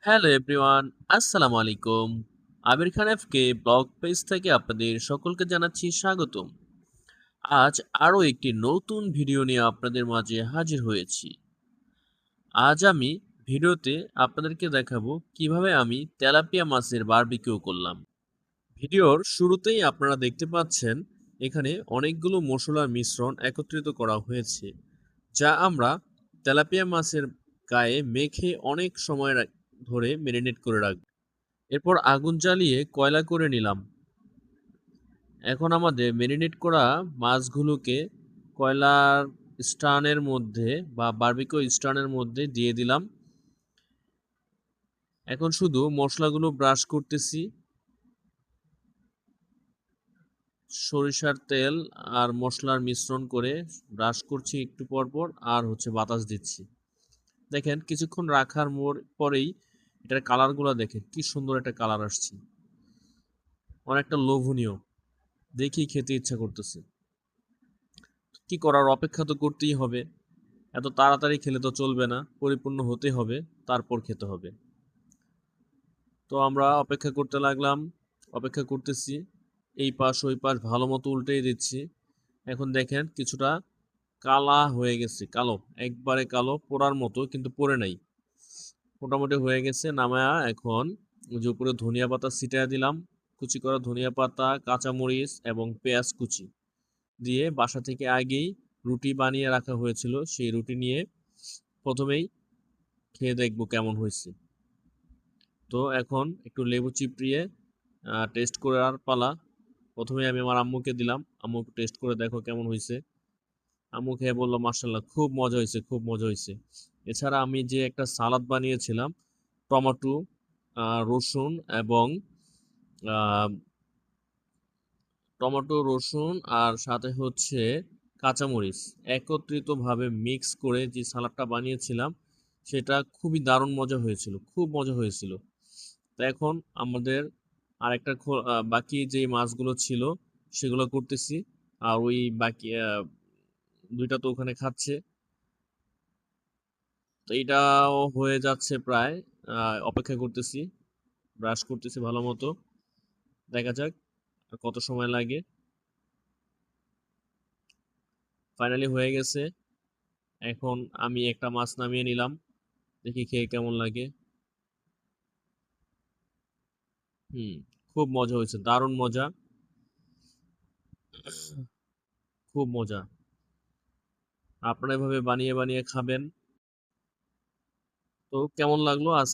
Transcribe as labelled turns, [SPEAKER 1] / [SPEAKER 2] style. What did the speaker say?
[SPEAKER 1] Hello everyone, আসসালামু আলাইকুম। Aamir Khan এফকে blog page থেকে আপনাদের সকলকে জানাচ্ছি স্বাগতম। আজ আরও একটি নতুন ভিডিও নিয়ে আপনাদের মাঝে হাজির হয়েছি। আজ আমি ভিডিওতে আপনাদেরকে দেখাবো কিভাবে আমি তেলাপিয়া মাছের বারবিকিউ করলাম। ভিডিওর শুরুতেই আপনারা দেখতে পাচ্ছেন এখানে অনেকগুলো মশলার মিশ্রণ একত্রিত করা হয়েছে, যা আমরা তেলাপিয়া মাছের গায়ে মেখে অনেক সময় ধরে ম্যারিনেট করে রাখব। এরপর আগুন জ্বালিয়ে কয়লা করে নিলাম। এখন আমাদের ম্যারিনেট করা মাছগুলোকে কয়লার স্টানের মধ্যে বা বারবিকিউ স্টানের মধ্যে দিয়ে দিলাম। এখন শুধু মশলাগুলো ব্রাশ করতেছি। সরিষার তেল আর মশলার মিশ্রণ করে ব্রাশ করছি একটু পর পর, আর বাতাস দিচ্ছি। দেখেন কিছুক্ষণ রাখার পরেই এটার কালারগুলো দেখেন কি সুন্দর একটা কালার আসছে, অনেকটা লোভনীয়, দেখেই খেতে ইচ্ছা করতেছে। কি করার, অপেক্ষা তো করতেই হবে। এত তাড়াতাড়ি খেলে তো চলবে না, পরিপূর্ণ হতে হবে, তারপর খেতে হবে। তো আমরা অপেক্ষা করতে লাগলাম, অপেক্ষা করতেছি, এই পাশ ওই পাশ ভালো মতো উল্টেই দিচ্ছি। এখন দেখেন কিছুটা কালা হয়ে গেছে, কালো, একবারে কালো, পোড়ার মতো, কিন্তু পোড়ে নাই, মোটামুটি হয়ে গেছে। নামায়া এখন যে উপরে ধনিয়া পাতা ছিটায় দিলাম, কুচি করা ধনিয়া পাতা, কাঁচামরিচ এবং পেঁয়াজ কুচি দিয়ে বাসা থেকে আগেই রুটি বানিয়ে রাখা হয়েছিল, সেই রুটি নিয়ে প্রথমেই খেয়ে দেখবো কেমন হয়েছে। তো এখন একটু লেবু চিপড়িয়ে টেস্ট করার পালা। প্রথমে আমি আমার আম্মুকে দিলাম, আম্মু টেস্ট করে দেখো কেমন হয়েছে। আম্মু খেয়ে বললো মাশাল্লাহ, খুব মজা হয়েছে, খুব মজা হয়েছে। এছাড়া আমি যে একটা সালাদ বানিয়েছিলাম, টমেটো, রসুন এবং আহ, টমেটো, রসুন আর সাথে কাঁচামরিচ একত্রিতভাবে মিক্স করে যে সালাডটা বানিয়েছিলাম, সেটা খুবই দারুণ মজা হয়েছিল, খুব মজা হয়েছিল। তো এখন আমাদের আরেকটা বাকি যে মাছগুলো ছিল সেগুলো করতেছি। আর ওই বাকি দুইটা তো ওখানে খাচ্ছে। তো এটাও হয়ে যাচ্ছে প্রায়, অপেক্ষা করতেছি, ব্রাশ করতেছি ভালো মতো, দেখা যাক আর কত সময় লাগে। ফাইনালি হয়ে গেছে। এখন আমি একটা মাছ নামিয়ে নিলাম, দেখি খেয়ে কেমন লাগে। হুম, খুব মজা হয়েছে, দারুণ মজা, খুব মজা। আপনারা এভাবে বানিয়ে বানিয়ে খাবেন। তো কেমন লাগলো আজ